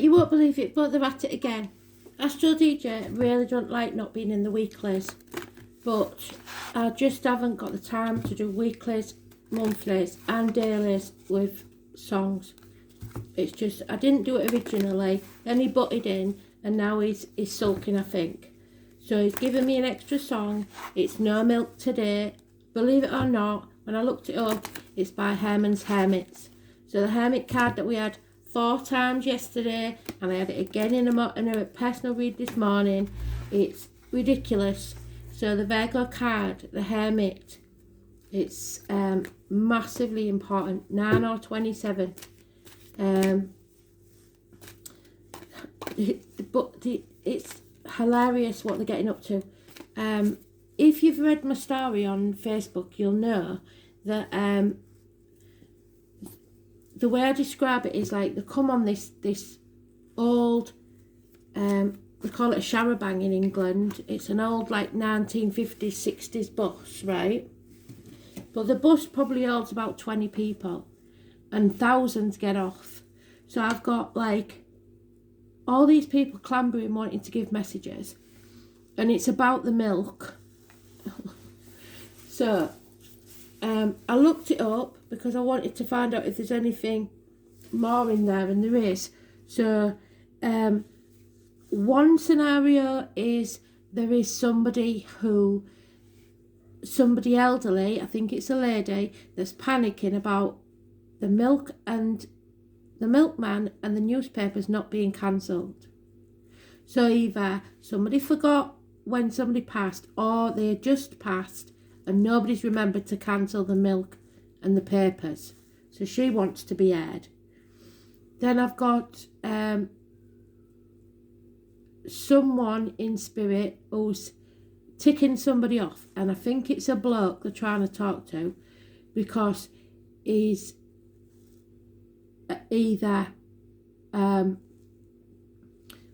You won't believe it, but they're at it again. Astral DJ really don't like not being in the weeklies, but I just haven't got the time to do weeklies, monthlies and dailies with songs. It's just, I didn't do it originally, then he butted in and now he's sulking, I think. So he's given me an extra song. It's No Milk Today. Believe it or not, when I looked it up, it's by Herman's Hermits. So the Hermit card that we had 4 times yesterday, and I had it again in a personal read this morning. It's ridiculous. So the Virgo card, the Hermit, it's massively important. 9 or 27. It's hilarious what they're getting up to. If you've read my story on Facebook, you'll know that the way I describe it is like they come on this old, we call it a charabanc in England. It's an old like 1950s, 60s bus, right? But the bus probably holds about 20 people and thousands get off. So I've got like all these people clambering wanting to give messages, and it's about the milk. So I looked it up because I wanted to find out if there's anything more in there, and there is. So one scenario is there is somebody elderly, I think it's a lady, that's panicking about the milk and the milkman and the newspapers not being cancelled. So either somebody forgot when somebody passed, or they had just passed and nobody's remembered to cancel the milk and the papers. So she wants to be aired. Then I've got someone in spirit who's ticking somebody off, and I think it's a bloke they're trying to talk to, because he's either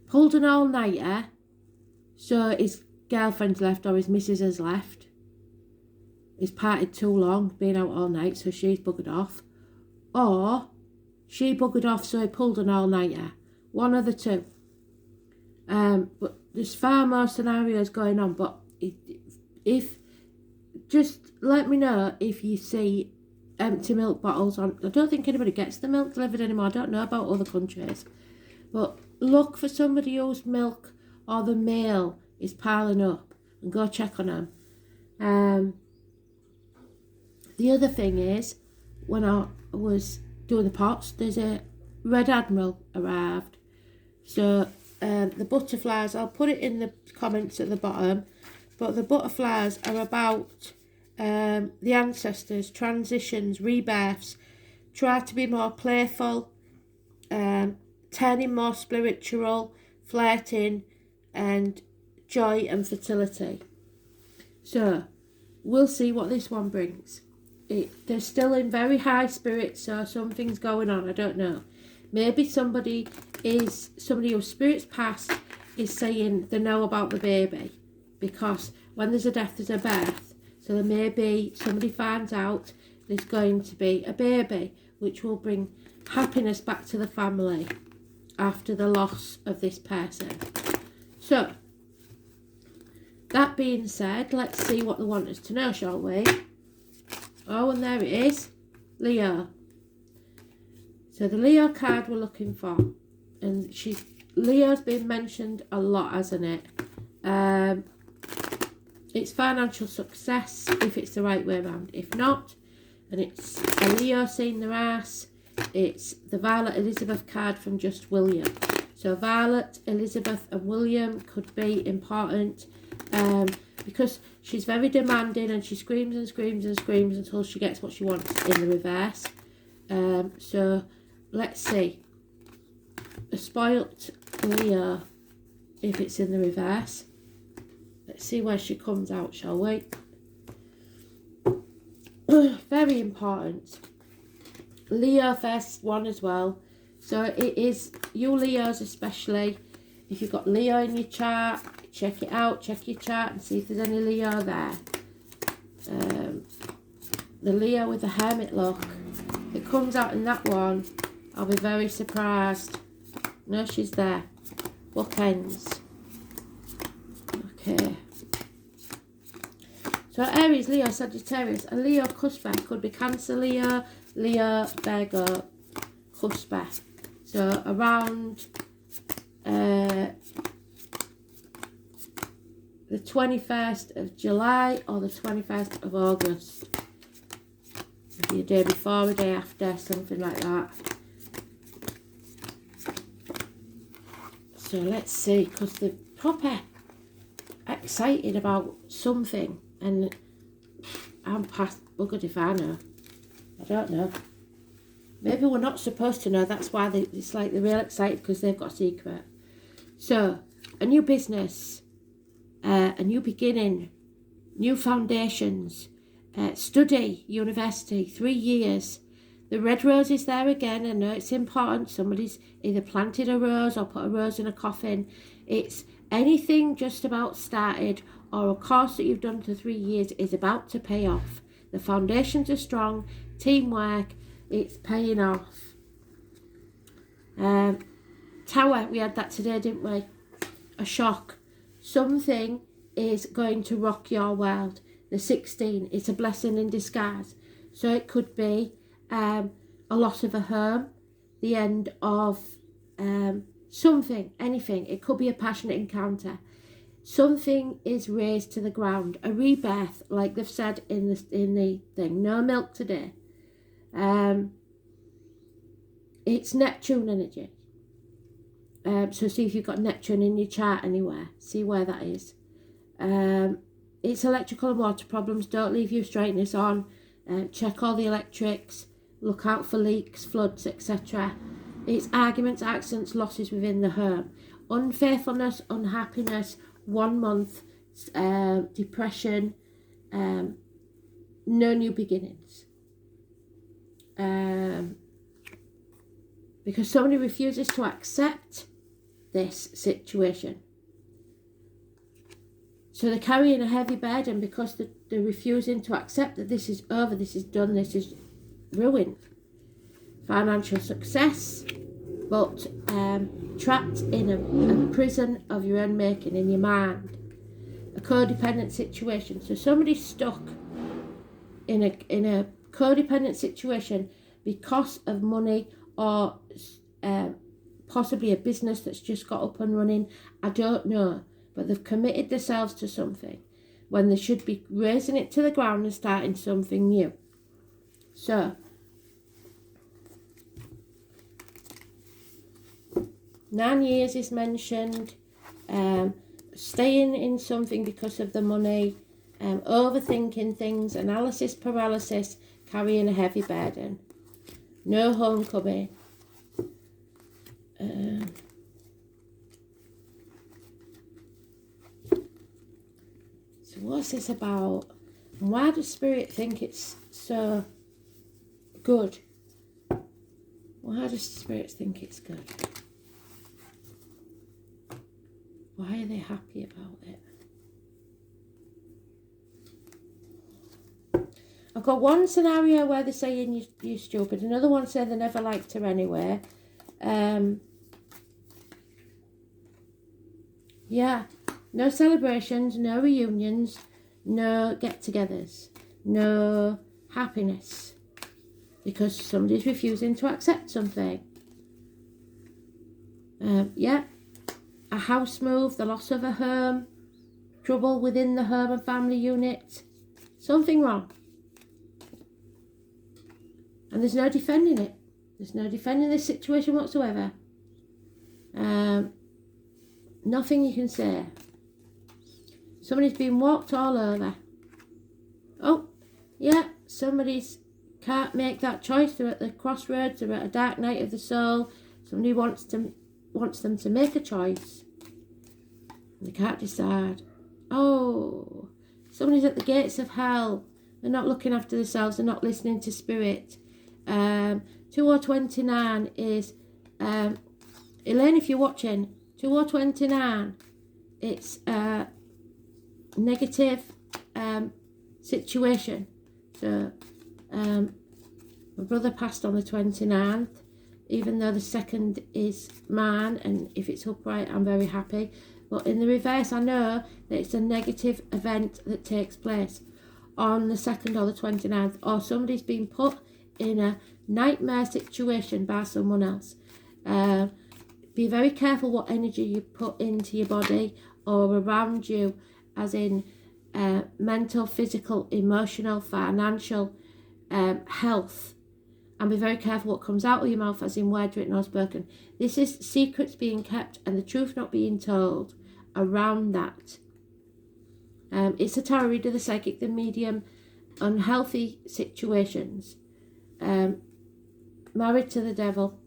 pulled an all-nighter, so his girlfriend's left or his missus has left. He's partied too long, been out all night, so she's buggered off. Or she buggered off, so he pulled an all-nighter. One of the two. But there's far more scenarios going on, but if just let me know if you see empty milk bottles on. I don't think anybody gets the milk delivered anymore. I don't know about other countries, but look for somebody whose milk or the mail is piling up and go check on them. The other thing is, when I was doing the pots, there's a Red Admiral arrived. So the butterflies, I'll put it in the comments at the bottom, but the butterflies are about the ancestors, transitions, rebirths. Try to be more playful, turning more spiritual, flirting, and joy and fertility. So we'll see what this one brings. They're still in very high spirits, so something's going on, I don't know. Maybe somebody whose spirits past is saying they know about the baby, because when there's a death, there's a birth. So there may be, somebody finds out there's going to be a baby, which will bring happiness back to the family after the loss of this person. So, that being said, let's see what they want us to know, shall we? Oh, and there it is, Leo. So the Leo card we're looking for, and Leo's been mentioned a lot, hasn't it? It's financial success if it's the right way around. If not, and it's a Leo seeing their ass, it's the Violet Elizabeth card from Just William. So Violet, Elizabeth and William could be important because she's very demanding and she screams and screams and screams until she gets what she wants in the reverse. So let's see. A spoilt Leo if it's in the reverse. Let's see where she comes out, shall we? Very important. Leo first one as well. So it is, you Leos especially, if you've got Leo in your chart, check it out, check your chart and see if there's any Leo there. The Leo with the hermit look, it comes out in that one, I'll be very surprised. No, she's there. Bookends. Okay. So Aries, Leo, Sagittarius, and Leo cusper could be Cancer, Leo, Virgo, cusper. So around the 21st of July or the 21st of August. Maybe a day before, a day after, something like that. So let's see, because they're proper excited about something, and I'm past buggered if I know. I don't know. Maybe we're not supposed to know. That's why it's like they're real excited, because they've got a secret. So, a new business, a new beginning, new foundations, study, university, 3 years. The red rose is there again. I know it's important. Somebody's either planted a rose or put a rose in a coffin. It's anything just about started, or a course that you've done for 3 years is about to pay off. The foundations are strong, teamwork, it's paying off. Tower, we had that today, didn't we? A shock. Something is going to rock your world. The 16, it's a blessing in disguise. So it could be a loss of a home, the end of something, anything. It could be a passionate encounter. Something is raised to the ground, a rebirth, like they've said in the thing. No milk today. It's Neptune energy. So see if you've got Neptune in your chart anywhere. See where that is. It's electrical and water problems. Don't leave your straightness on. Check all the electrics. Look out for leaks, floods, etc. It's arguments, accidents, losses within the home. Unfaithfulness, unhappiness, 1 month, depression, no new beginnings. Because somebody refuses to accept this situation. So they're carrying a heavy burden because they're refusing to accept that this is over, this is done, this is ruined. Financial success, but trapped in a prison of your own making, in your mind. A codependent situation. So somebody's stuck in a codependent situation because of money, or possibly a business that's just got up and running. I don't know. But they've committed themselves to something when they should be raising it to the ground and starting something new. So, 9 years is mentioned. Staying in something because of the money. Overthinking things. Analysis paralysis. Carrying a heavy burden. No homecoming. So what's this about? And why does Spirit think it's so good? Why does Spirit think it's good? Why are they happy about it? I've got one scenario where they're saying you're stupid. Another one said they never liked her anyway. Yeah. No celebrations, no reunions, no get-togethers, no happiness. Because somebody's refusing to accept something. Yeah. A house move, the loss of a home, trouble within the home and family unit. Something wrong. And there's no defending it. There's no defending this situation whatsoever. Nothing you can say. Somebody's been walked all over. Oh, yeah, somebody's can't make that choice. They're at the crossroads. They're at a dark night of the soul. Somebody wants them to make a choice. And they can't decide. Oh, somebody's at the gates of hell. They're not looking after themselves. They're not listening to Spirit. 2029 is Elaine, if you're watching, 2029. It's negative situation. So my brother passed on the 29th. even though the second is mine, and if it's upright I'm very happy. But in the reverse, I know that it's a negative event that takes place on the 2nd or the 29th, or somebody's been put in a nightmare situation by someone else. Be very careful what energy you put into your body or around you, as in mental, physical, emotional, financial, health. And be very careful what comes out of your mouth, as in word written or spoken. This is secrets being kept and the truth not being told around that. It's a tarot reader, the psychic, the medium, unhealthy situations, married to the devil,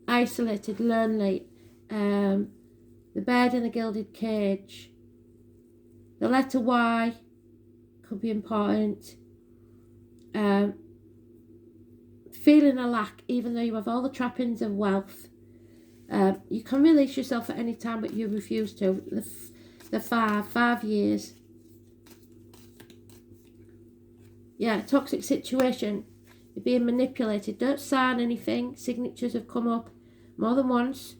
isolated, lonely, the bird in the gilded cage, the letter Y could be important, feeling a lack even though you have all the trappings of wealth. You can release yourself at any time, but you refuse to. The 5 years. Yeah, toxic situation. You're being manipulated. Don't sign anything. Signatures have come up more than once.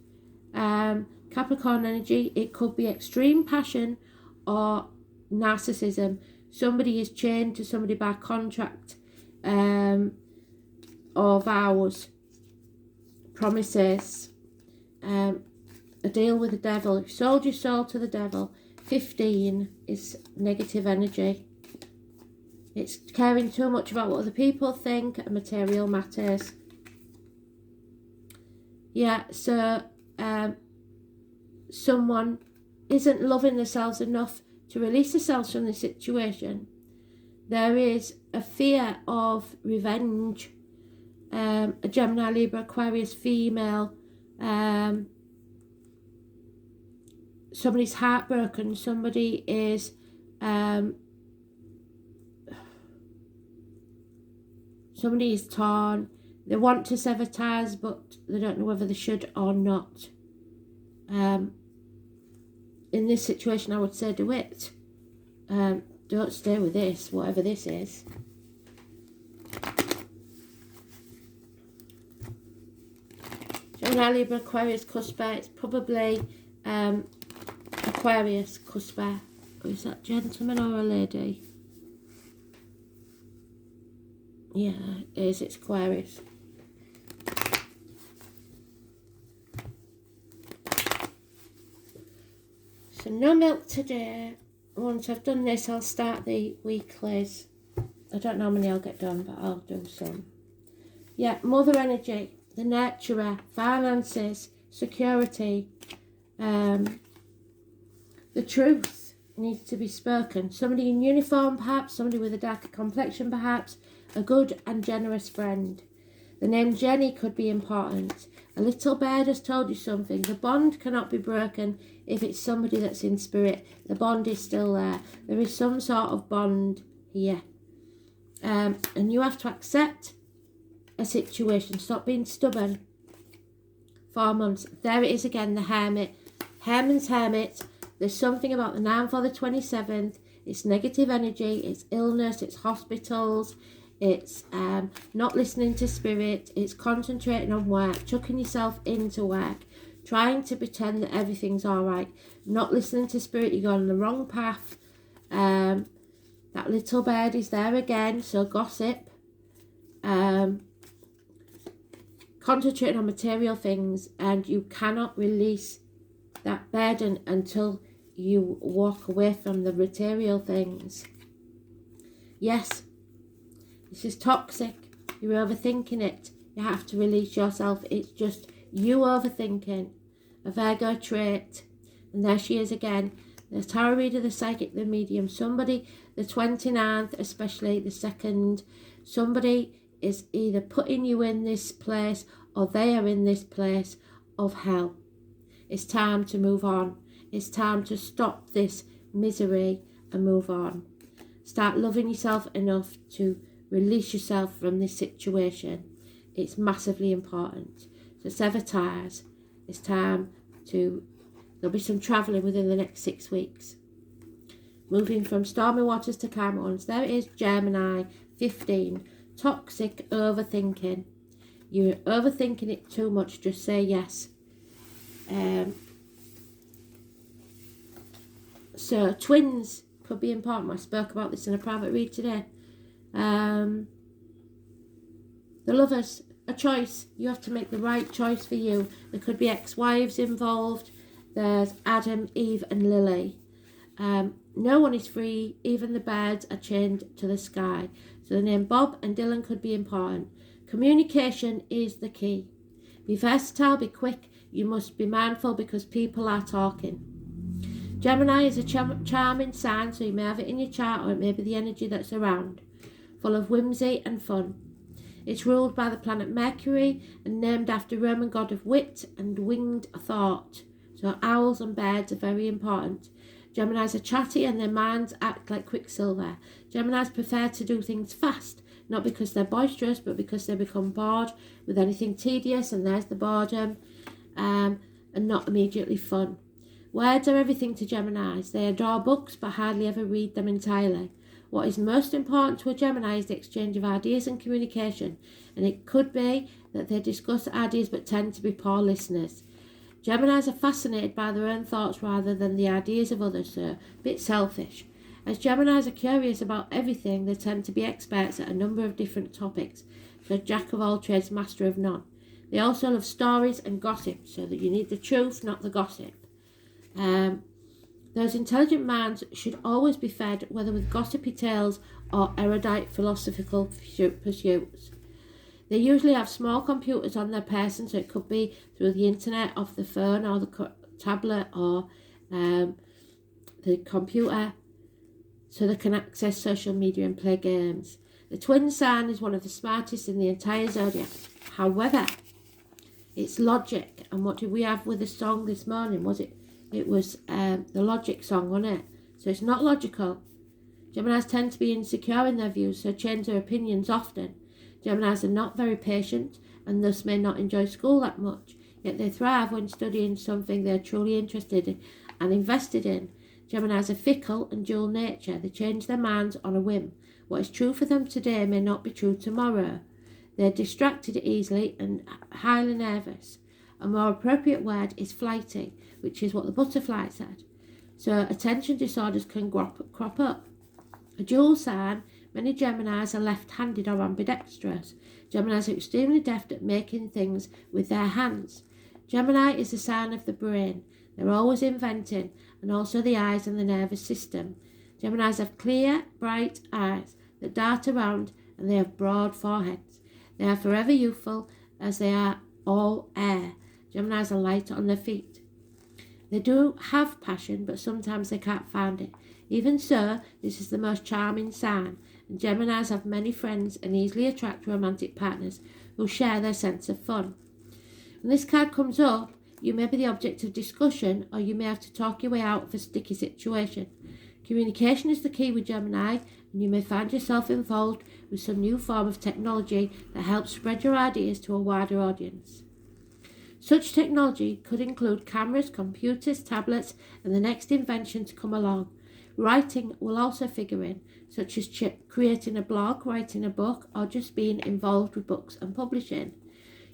Capricorn energy. It could be extreme passion or narcissism. Somebody is chained to somebody by contract, or vows, promises. A deal with the devil. You've sold your soul to the devil. 15 is negative energy. It's caring too much about what other people think and material matters. Yeah, so someone isn't loving themselves enough to release themselves from the situation. There is a fear of revenge. A Gemini, Libra, Aquarius, female. Somebody's heartbroken. Somebody is torn. They want to sever ties, but they don't know whether they should or not. In this situation, I would say do it. Don't stay with this, whatever this is. Gemini, Libra, Aquarius, Cusper. It's probably Aquarius, Cusper. Or is that gentleman or a lady? Yeah, it is. It's Aquarius. So no milk today. Once I've done this, I'll start the weeklies. I don't know how many I'll get done, but I'll do some. Yeah, mother energy, the nurturer, finances, security, the truth needs to be spoken. Somebody in uniform, perhaps, somebody with a darker complexion, perhaps, a good and generous friend. The name Jenny could be important. A little bird has told you something. The bond cannot be broken if it's somebody that's in spirit. The bond is still there. There is some sort of bond here. And you have to accept a situation. Stop being stubborn. 4 months. There it is again, the hermit. Herman's hermit. There's something about the 9th or the 27th. It's negative energy. It's illness. It's hospitals. It's not listening to spirit. It's concentrating on work. Chucking yourself into work. Trying to pretend that everything's all right. Not listening to spirit. You're going on the wrong path. That little bird is there again. So gossip. Concentrating on material things, and you cannot release that burden until you walk away from the material things. Yes, this is toxic. You're overthinking it. You have to release yourself. It's just you overthinking. A Virgo trait. And there she is again. The tarot reader, the psychic, the medium. Somebody, the 29th, especially the 2nd. Somebody is either putting you in this place or they are in this place of hell. It's time to move on. It's time to stop this misery and move on. Start loving yourself enough to release yourself from this situation. It's massively important. So sever ties. It's time to... There'll be some travelling within the next 6 weeks. Moving from stormy waters to calm ones. There it is, Gemini, 15. toxic overthinking. You're overthinking it too much, just say yes. So twins could be important. I spoke about this in a private read today. The Lovers, a choice. You have to make the right choice for you. There could be ex-wives involved. There's Adam, Eve and Lily. No one is free. Even the birds are chained to the sky. So the name Bob and Dylan could be important. Communication is the key. Be versatile, be quick. You must be mindful because people are talking. Gemini is a charming sign, so you may have it in your chart or it may be the energy that's around. Full of whimsy and fun. It's ruled by the planet Mercury and named after Roman god of wit and winged thought. So owls and birds are very important. Geminis are chatty and their minds act like quicksilver. Geminis prefer to do things fast, not because they're boisterous, but because they become bored with anything tedious, and there's the boredom, and not immediately fun. Words are everything to Geminis. They adore books but hardly ever read them entirely. What is most important to a Gemini is the exchange of ideas and communication, and it could be that they discuss ideas but tend to be poor listeners. Geminis are fascinated by their own thoughts rather than the ideas of others, so a bit selfish. As Geminis are curious about everything, they tend to be experts at a number of different topics, so jack of all trades, master of none. They also love stories and gossip, so that you need the truth, not the gossip. Those intelligent minds should always be fed, whether with gossipy tales or erudite philosophical pursuits. They usually have small computers on their person, so it could be through the internet, off the phone or the tablet or the computer, so they can access social media and play games. The twin sign is one of the smartest in the entire zodiac. However, it's logic. And what did we have with the song this morning? It was the Logic song, wasn't it? So it's not logical. Geminis tend to be insecure in their views, so change their opinions often. Geminis are not very patient and thus may not enjoy school that much, yet they thrive when studying something they're truly interested in and invested in. Geminis are fickle and dual nature. They change their minds on a whim. What is true for them today may not be true tomorrow. They're distracted easily and highly nervous. A more appropriate word is flighty, which is what the butterfly said. So attention disorders can crop up. A dual sign, many Geminis are left-handed or ambidextrous. Geminis are extremely deft at making things with their hands. Gemini is a sign of the brain. They're always inventing, and also the eyes and the nervous system. Geminis have clear, bright eyes that dart around, and they have broad foreheads. They are forever youthful, as they are all air. Geminis are light on their feet. They do have passion, but sometimes they can't find it. Even so, this is the most charming sign, and Geminis have many friends and easily attract romantic partners who share their sense of fun. When this card comes up, you may be the object of discussion, or you may have to talk your way out of a sticky situation. Communication is the key with Gemini, and you may find yourself involved with some new form of technology that helps spread your ideas to a wider audience. Such technology could include cameras, computers, tablets, and the next invention to come along. Writing will also figure in, such as creating a blog, writing a book, or just being involved with books and publishing.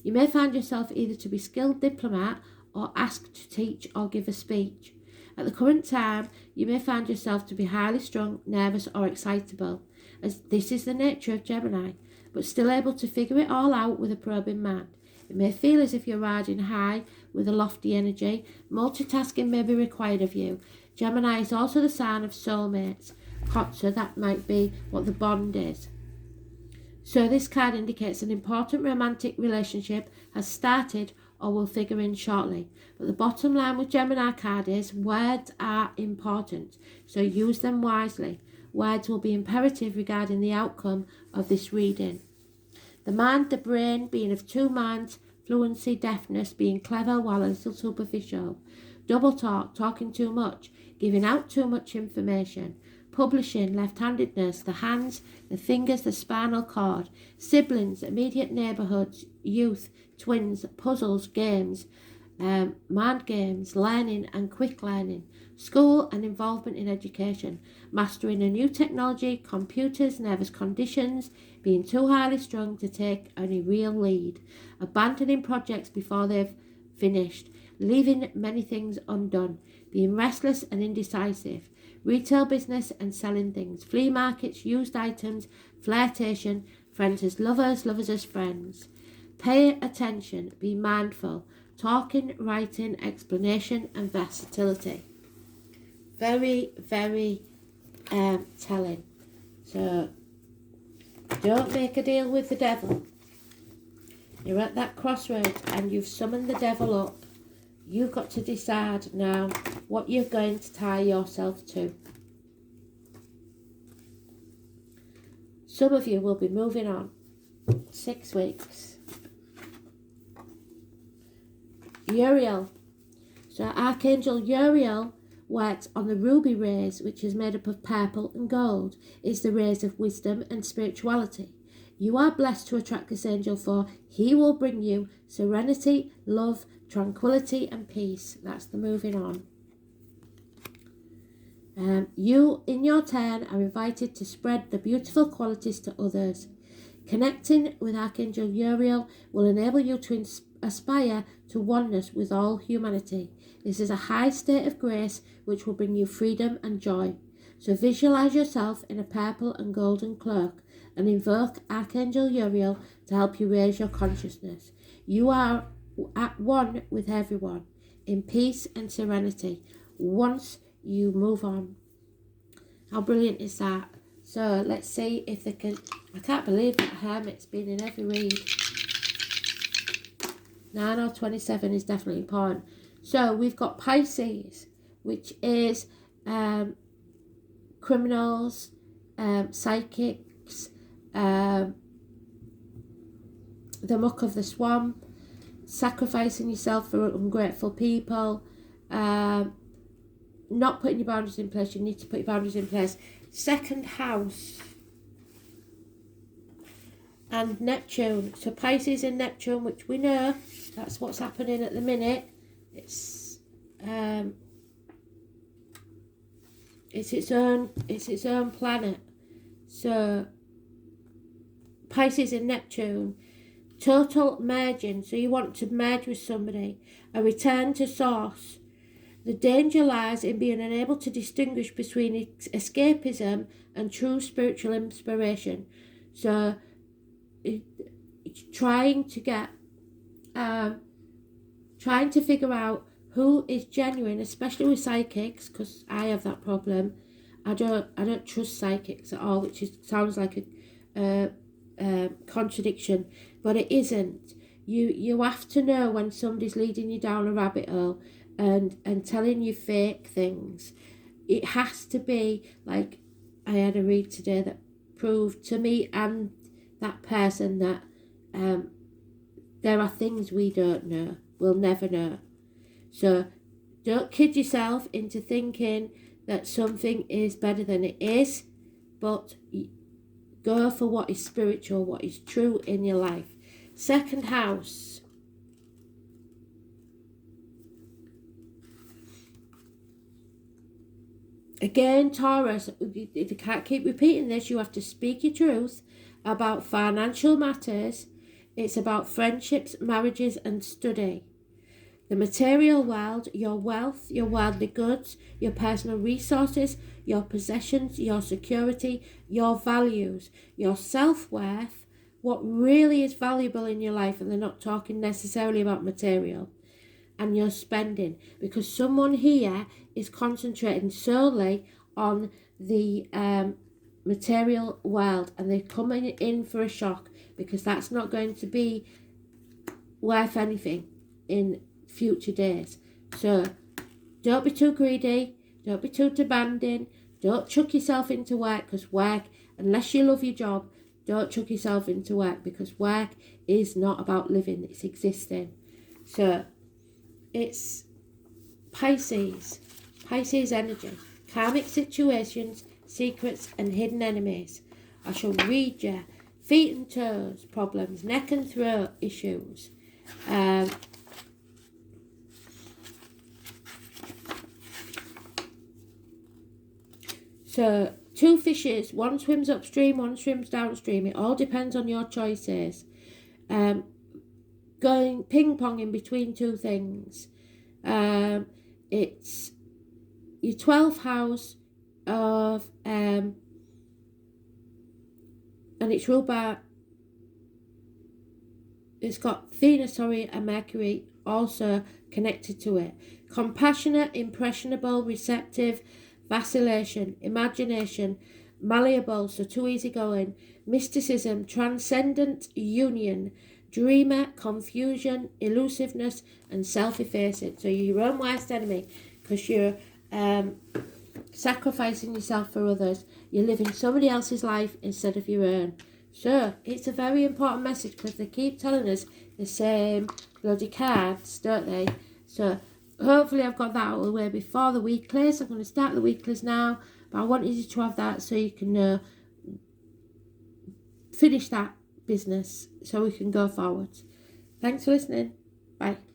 You may find yourself either to be a skilled diplomat or asked to teach or give a speech. At the current time, you may find yourself to be highly strung, nervous, or excitable, as this is the nature of Gemini, but still able to figure it all out with a probing mind. It may feel as if you're riding high with a lofty energy. Multitasking may be required of you. Gemini is also the sign of soulmates, so that might be what the bond is. So this card indicates an important romantic relationship has started or will figure in shortly. But the bottom line with Gemini card is words are important, so use them wisely. Words will be imperative regarding the outcome of this reading. The mind, the brain, being of two minds, fluency, deafness, being clever while a little superficial. Double talk, talking too much, giving out too much information. Publishing, left-handedness, the hands, the fingers, the spinal cord. Siblings, immediate neighbourhoods, youth, twins, puzzles, games. mind games, learning and quick learning, school and involvement in education, mastering a new technology, computers, nervous conditions, being too highly strung to take any real lead, abandoning projects before they've finished, leaving many things undone, being restless and indecisive, retail business and selling things, flea markets, used items, flirtation, friends as lovers, lovers as friends. Pay attention, be mindful, talking, writing, explanation and versatility. Very, very telling. So, don't make a deal with the devil. You're at that crossroads and you've summoned the devil up. You've got to decide now what you're going to tie yourself to. Some of you will be moving on 6 weeks. Uriel. So Archangel Uriel works on the ruby rays, which is made up of purple and gold. It's the rays of wisdom and spirituality. You are blessed to attract this angel, for he will bring you serenity, love, tranquility and peace. That's the moving on. You, in your turn, are invited to spread the beautiful qualities to others. Connecting with Archangel Uriel will enable you to aspire to oneness with all humanity. This is a high state of grace which will bring you freedom and joy. So visualize yourself in a purple and golden cloak and invoke Archangel Uriel to help you raise your consciousness. You are at one with everyone, in peace and serenity, once you move on. How brilliant is that? So let's see if they can... I can't believe that Hermit's been in every read. 9 or 27 is definitely important. So we've got Pisces, which is criminals, psychics, the muck of the swamp, sacrificing yourself for ungrateful people, not putting your boundaries in place. You need to put your boundaries in place. Second house and Neptune. So Pisces and Neptune, which we know that's what's happening at the minute. It's its own planet. So Pisces and Neptune, total merging. So you want to merge with somebody, a return to source. The danger lies in being unable to distinguish between escapism and true spiritual inspiration. So it's trying to get, trying to figure out who is genuine, especially with psychics, because I have that problem. I don't trust psychics at all, which sounds like a contradiction, but it isn't. You have to know when somebody's leading you down a rabbit hole and telling you fake things. It has to be like, I had a read today that proved to me and that person that there are things we don't know, we'll never know. So don't kid yourself into thinking that something is better than it is, but go for what is spiritual, what is true in your life. Second house. Again, Taurus, if you can't keep repeating this, you have to speak your truth about financial matters. It's about friendships, marriages and study. The material world, your wealth, your worldly goods, your personal resources, your possessions, your security, your values, your self-worth, what really is valuable in your life, and they're not talking necessarily about material, and your spending, because someone here is concentrating solely on the material world, and they're coming in for a shock, because that's not going to be worth anything in future days. So don't be too greedy, don't be too demanding, don't chuck yourself into work, because work, unless you love your job, don't chuck yourself into work, because work is not about living, it's existing. So it's Pisces energy, karmic situations, secrets and hidden enemies. I shall read you feet and toes problems, neck and throat issues, So 2 fishes, one swims upstream, one swims downstream. It all depends on your choices. Going ping-ponging between 2 things. It's your 12th house of, and it's ruled by, it's got Venus, and Mercury also connected to it. Compassionate, impressionable, receptive, vacillation, imagination, malleable, so too easygoing, mysticism, transcendent, union, dreamer, confusion, elusiveness, and self-effacing. So you're your own worst enemy because you're sacrificing yourself for others. You're living somebody else's life instead of your own. So it's a very important message because they keep telling us the same bloody cards, don't they? So hopefully I've got that out of the way before the weeklies. I'm going to start the weeklies now, but I wanted you to have that so you can finish that business so we can go forward. Thanks for listening. Bye.